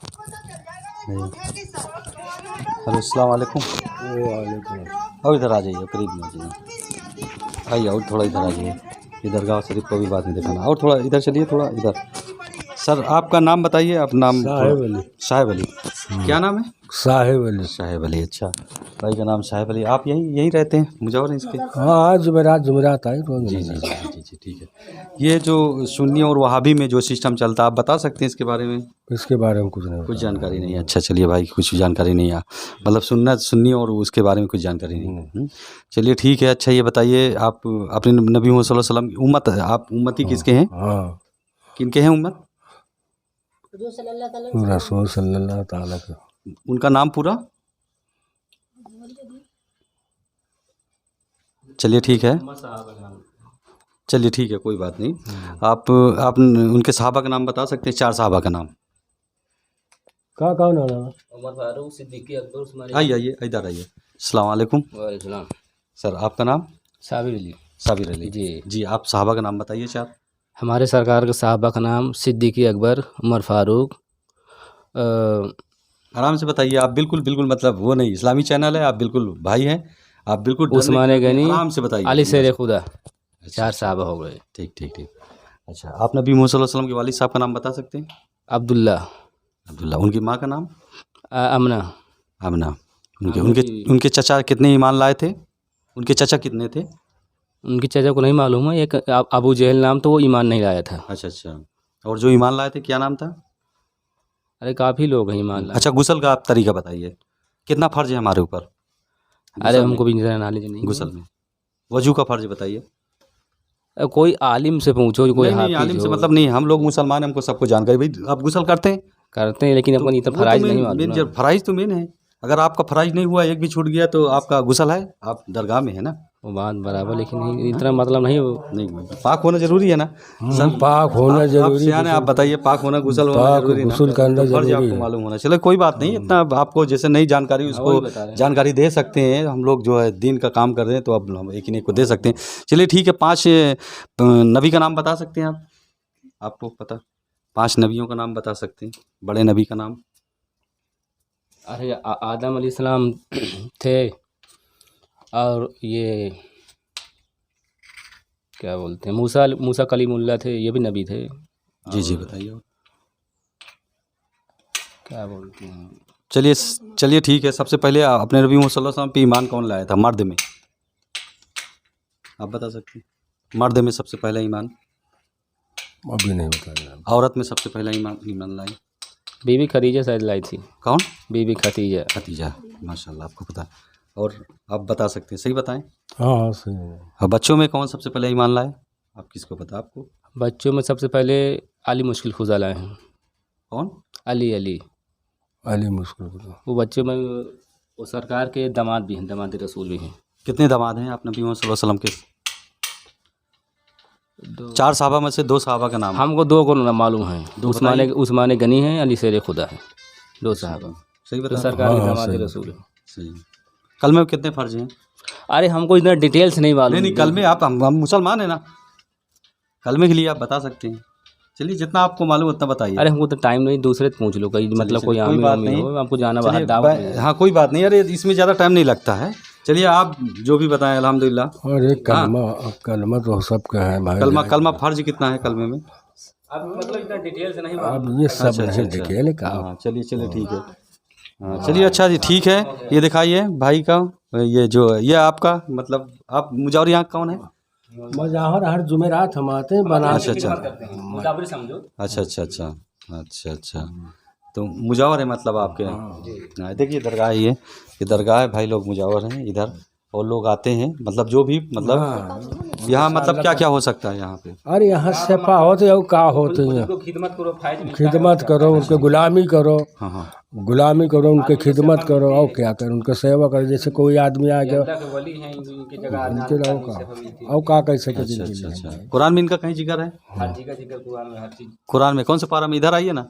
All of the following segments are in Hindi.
हेलो, अस्सलाम वालेकुम। और इधर आ जाइए, करीब में आ जाइए। आइए और थोड़ा इधर आ जाइए। ये दरगाह शरीफ को भी बाद में दिखाना। और थोड़ा इधर चलिए, थोड़ा इधर। सर आपका नाम बताइए, आप नाम। साहेब अली। साहेब अली। क्या नाम है? साहेब अली। साहेब अली, अच्छा। भाई का नाम साहेब अली। आप यहीं रहते हैं मुजफ्फर इसके? हाँ, जुमेरात आई रोज जी जी मिलना। जी जी जी, ठीक है। ये जो सुन्नी और वहाबी में जो सिस्टम चलता है, आप बता सकते हैं इसके बारे में? इसके बारे में कुछ नहीं कुछ पता। जानकारी नहीं है। अच्छा चलिए भाई, कुछ जानकारी नहीं है, मतलब सुन्नत सुन्नी और उसके बारे में कुछ जानकारी नहीं है। चलिए ठीक है। अच्छा ये बताइए, आप अपने नबी मोहम्मद सल्लल्लाहु अलैहि वसल्लम की उम्मत, आप उम्मती किसके हैं? हाँ, किनके हैं उम्मत? रसूल सल्लल्लाहु ताला के। उनका नाम पूरा? चलिए ठीक है। चलिए ठीक है, कोई बात नहीं। आप उनके सहाबा का नाम बता सकते हैं? 4 सहाबा का नाम। कौन होना? उमर फारूक, सिद्दीकी, अकबर, उस्मान। आइए इधर आइए। अस्सलाम वालेकुम। वालेकुम सलाम। सर आपका नाम? साबिर अली। साबिर अली जी। जी। आप सहाबा का नाम बताइए 4। हमारे सरकार के साहबा का नाम सिद्दीकी अकबर, उमर फारूक। आराम से बताइए आप, बिल्कुल बिल्कुल, मतलब वो नहीं, इस्लामी चैनल है, आप बिल्कुल भाई हैं, आप बिल्कुल डरने की उस्मान जरूरत नहीं, गनी, आराम से बताइए। अली शेर खुदा। अच्छा, 4 साहबा हो गए। ठीक ठीक ठीक। अच्छा, आप नबी मोहम्मद सल्लल्लाहु अलैहि वसल्लम के वालिद साहब का नाम बता सकते हैं? अब्दुल्ला। अब्दुल्ला। उनकी माँ का नाम? अमना। आमना। उनके उनके उनके चचा कितने ईमान लाए थे? उनके चचा कितने थे? उनकी चचा को नहीं मालूम है। एक अबू जहल नाम, तो वो ईमान नहीं लाया था। अच्छा अच्छा। और जो ईमान लाए थे क्या नाम था? अरे काफ़ी लोग हैं ईमान लाए। अच्छा, गुस्ल का आप तरीका बताइए, कितना फ़र्ज है हमारे ऊपर अरे गुस्ल हमको में? भी ज़रा नॉलेज नहीं है। गुस्ल में वजू का फ़र्ज बताइए। कोई आलिम से पूछो, कोई नहीं नहीं, हाफिज आलिम से हो। मतलब नहीं, हम लोग मुसलमान हैं, हमको सबको जानकारी। भाई आप गुस्ल करते हैं? करते हैं, लेकिन अपन इतना वो तो फराइज मेन नहीं मालूम मेन ना। जब फराइज तो मेन है। अगर आपका फराइज नहीं हुआ, एक भी छूट गया, तो आपका गुस्ल है, आप दरगाह में है ना। वो बात बराबर, लेकिन नहीं इतना मतलब नहीं वो। नहीं, पाक होना जरूरी है ना। पाक होना आप जरूरी। सियाने, आप बताइए, पाक होना, गुस्ल होना पाक जरूरी ना। गुस्ल करना तो फर्ज जरूरी आपको है। मालूम होना। चलो कोई बात नहीं, इतना आपको जैसे नई जानकारी वही उसको बता रहे हैं। जानकारी दे सकते हैं। हम लोग जो है दीन का काम कर रहे हैं, तो अब हम एक ही एक को दे सकते हैं। चलिए ठीक है। 5 नबी का नाम बता सकते हैं आप? आपको पता? 5 नबियों का नाम बता सकते हैं, बड़े नबी का नाम? अरे आदम अलैहिस्सलाम थे, और ये क्या बोलते हैं, मूसा मूसा कलीमुल्लाह थे, ये भी नबी थे। जी जी, बताइए। क्या बोलते हैं। चलिए चलिए ठीक है। सबसे पहले अपने नबी मोहम्मद सल्लल्लाहु अलैहि वसल्लम पे ईमान कौन लाया था मर्द में? आप बता सकते हैं? मर्द में सबसे पहला ईमान? अभी नहीं बताया। औरत में सबसे पहला ईमान लाए? बीबी खदीजा शायद लाई थी। कौन? बीबी खदीजा। खतीजा। माशाल्लाह, आपको पता है। और आप बता सकते हैं, सही बताएं। हाँ हाँ, सही है। और बच्चों में कौन सबसे पहले ईमान लाए? आप किसको पता आपको? बच्चों में सबसे पहले अली मुश्किल खुदा लाए हैं। कौन? अली अली। अली मुश्किल को। वो बच्चों में वो सरकार के दामाद भी हैं, दामाद रसूल भी हैं। कितने दामाद हैं आप नबी मोहम्मद सल्लल्लाहु अलैहि वसल्लम के? 2। 4 सहाबा में से 2 सहाबा का नाम? हमको 2 को मालूम है। दो उस्मान गनी है, अली शेर खुदा है। 2 साहब सही तो बता? सरकार के हाँ, दामाद सही। रसूल है। सही। कल में कितने फ़र्ज हैं? अरे हमको इतना डिटेल से नहीं मालूम। नहीं नहीं, कल में आप, हम मुसलमान हैं ना, कल में के लिए आप बता सकते हैं। चलिए जितना आपको मालूम उतना बताइए। अरे हमको तो टाइम नहीं, दूसरे से पूछ लो, कहीं मतलब कोई कोई आमिर बात वामिर नहीं। हो, हमको जाना बाहर चलिए दावत में। हाँ कोई बात नहीं, अरे इसमें ज़्यादा टाइम नहीं लगता है। चलिए आप जो भी बताएं, अल्हम्दुलिल्लाह। और एक कलमा तो सबका है भाई। कलमा फ़र्ज कितना है कलमे में? अब मतलब इतना डिटेल से नहीं अब ये सब अच्छा, नहीं अच्छा। देखे का। हाँ चलिए ठीक है। हाँ चलिए, अच्छा जी ठीक है। ये दिखाइए भाई का, ये जो ये आपका मतलब, आप मुजावर यहाँ कौन है? मजाहर हर जुमेरात हम आते हैं बना। अच्छा अच्छा मुजावरी समझो। अच्छा अच्छा अच्छा अच्छा अच्छा। तो मुजावर है मतलब आपके? हाँ देखिए दरगाह है, ये दरगाह है, भाई लोग मुजावर हैं इधर, और लोग आते हैं, मतलब जो भी मतलब यहाँ मतलब क्या क्या हो सकता है यहाँ पे? अरे यहाँ सेफा होते और का होते हैं। उनको खिदमत करो, फायदा मिलता है। खिदमत करो, उनके गुलामी करो। हाँ हाँ। गुलामी करो, उनके खिदमत करो, और क्या करो, उनका सेवा करो। जैसे कोई आदमी आ गया अल्लाह के वली हैं, इनकी जगह उनके आना का और का कह सके। अच्छा अच्छा अच्छा। कुरान में इनका कहीं जिक्र है? हर चीज़ का जिक्र कुरान में, हर चीज़। कुरान में कौन से पारा में? इधर आइए ना,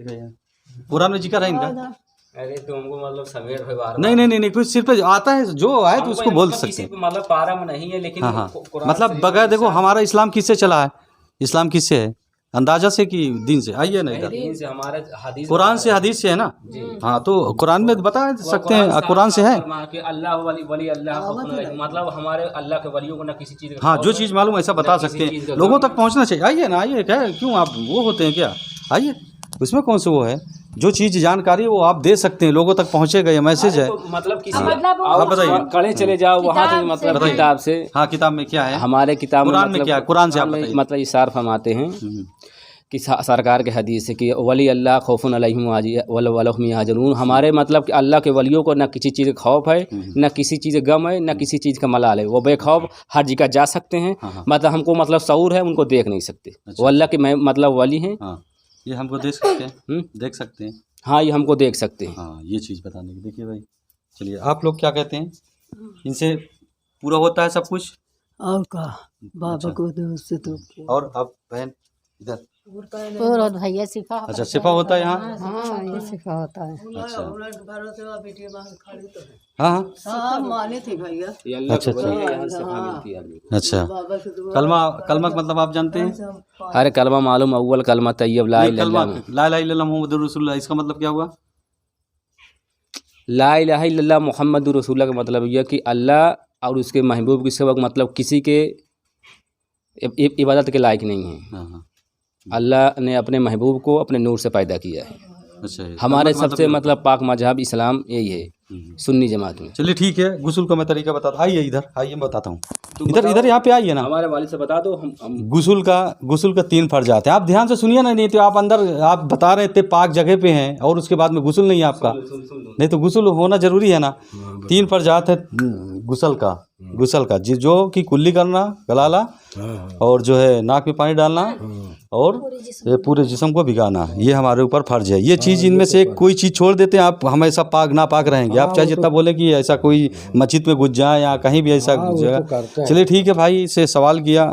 दिखाइए। कुरान में जिक्र है इनका? अरे तुमको मतलब सवेर है बार नहीं नहीं नहीं नहीं, कुछ सिर पे आता है, जो आए तो उसको बोल सकते हैं। मतलब पारा में नहीं है, लेकिन हाँ हाँ, कुरान मतलब बगैर देखो, हमारा इस्लाम किससे चला है? इस्लाम किससे है? अंदाजा से कि दिन से? आइए ना इधर, दीन से हमारे हदीस कुरान से हदीस से है ना? हाँ, तो कुरान में बता सकते हैं, कुरान से है। कि अल्लाह वली वली अल्लाह खौफुन अलैहिम, मतलब हमारे अल्लाह के वलियों को ना किसी चीज़ का हाँ, खौफ जो है, चीज़ मालूम ऐसा बता किसी सकते चीज़ हैं, का लोगों गम तक पहुंचना चाहिए। आइए ना, आइए, क्या है, क्यों आप वो होते हैं क्या? आइए, उसमें कौन सा वो है, जो चीज़ जानकारी वो आप दे सकते हैं, लोगों तक पहुंचेगा, ये मैसेज है। तो मतलब किसी आप बताइए। कड़े चले जाओ वहाँ तो मतलब बताइए। किताब से, हाँ, किताब में क्या है? हमारे किताब में कुरान में मतलब क्या है? कुरान से आप में बताइए। मतलब इशार फरमाते हैं कि सरकार के हदीस है कि वली अल्लाह खौफुन अलैहिम वलहुम यहज़नून, हमारे मतलब कि अल्लाह के वलियों को ना किसी चीज़ का खौफ है, ना किसी चीज़ का गम है, ना किसी चीज़ का मलाल है, वो बेखौफ हर जगह जा सकते हैं। मतलब हमको मतलब शऊर है, उनको देख नहीं सकते, वो अल्लाह के मतलब वली हैं। हाँ, ये हमको देख सकते हैं, देख सकते हैं। हाँ, ये हमको देख सकते हैं। हाँ, ये चीज़ बताने की। देखिए भाई, चलिए आप लोग क्या कहते हैं, इनसे पूरा होता है सब कुछ? और का बाबा को दो से तो और अब बहन इधर, और भैया सिखा अच्छा, शिफा होता है यहाँ? हाँ ये सिखा होता है। अच्छा, हाँ हाँ हाँ, सब माने थे भैया ये अल्लाह अच्छा, के वली है, यहाँ से हाँ मिलती है आदमी को। अच्छा। बाबा से दुआ कलमा का मतलब आप जानते हैं? अरे कलमा मालूम, अव्वल कलमा तैयब ला नहीं, इलाहा कलमा इल्लल्लाह, ला इलाहा इल्लल्लाह मुहम्मदुर रसूलुल्लाह, इसका मतलब क्या हुआ? ला इलाहा इल्लल्लाह मुहम्मदुर रसूलुल्लाह का मतलब यह कि अल्लाह और उसके महबूब की सेवा मतलब किसी के इबादत के लायक नहीं है। हाँ हाँ, अल्लाह ने अपने महबूब को अपने नूर से पैदा किया है। अच्छा, हमारे कलमा का सबसे क्या मतलब पाक मजहब इस्लाम यही है, सुन्नी जमात में। चलिए ठीक है, गुस्ल का मैं तरीका बताता हूँ। आइए इधर, आइए मैं बताता हूँ। इधर इधर यहाँ पे आइए ना। हमारे वालिद से बता दो, हम गुस्ल का 3 फर्जात है। आप ध्यान से सुनिए ना, नहीं तो आप अंदर आप बता रहे थे पाक जगह पे हैं और उसके बाद में गुस्ल नहीं है आपका, नहीं तो गुस्ल होना जरूरी है ना। 3 फर्जात है गुस्ल का जो कि कुल्ली करना, गलाला, और जो है नाक में पानी डालना, और ये पूरे जिस्म को भिगाना, ये हमारे ऊपर फर्ज है। ये चीज़ इनमें से कोई चीज़ छोड़ देते हैं, आप हमेशा पाक नापाक रहेंगे। आप चाहे जितना बोले कि ऐसा कोई मस्जिद में घुस जाए या कहीं भी ऐसा घुस जाए। चलिए ठीक है भाई, से सवाल किया।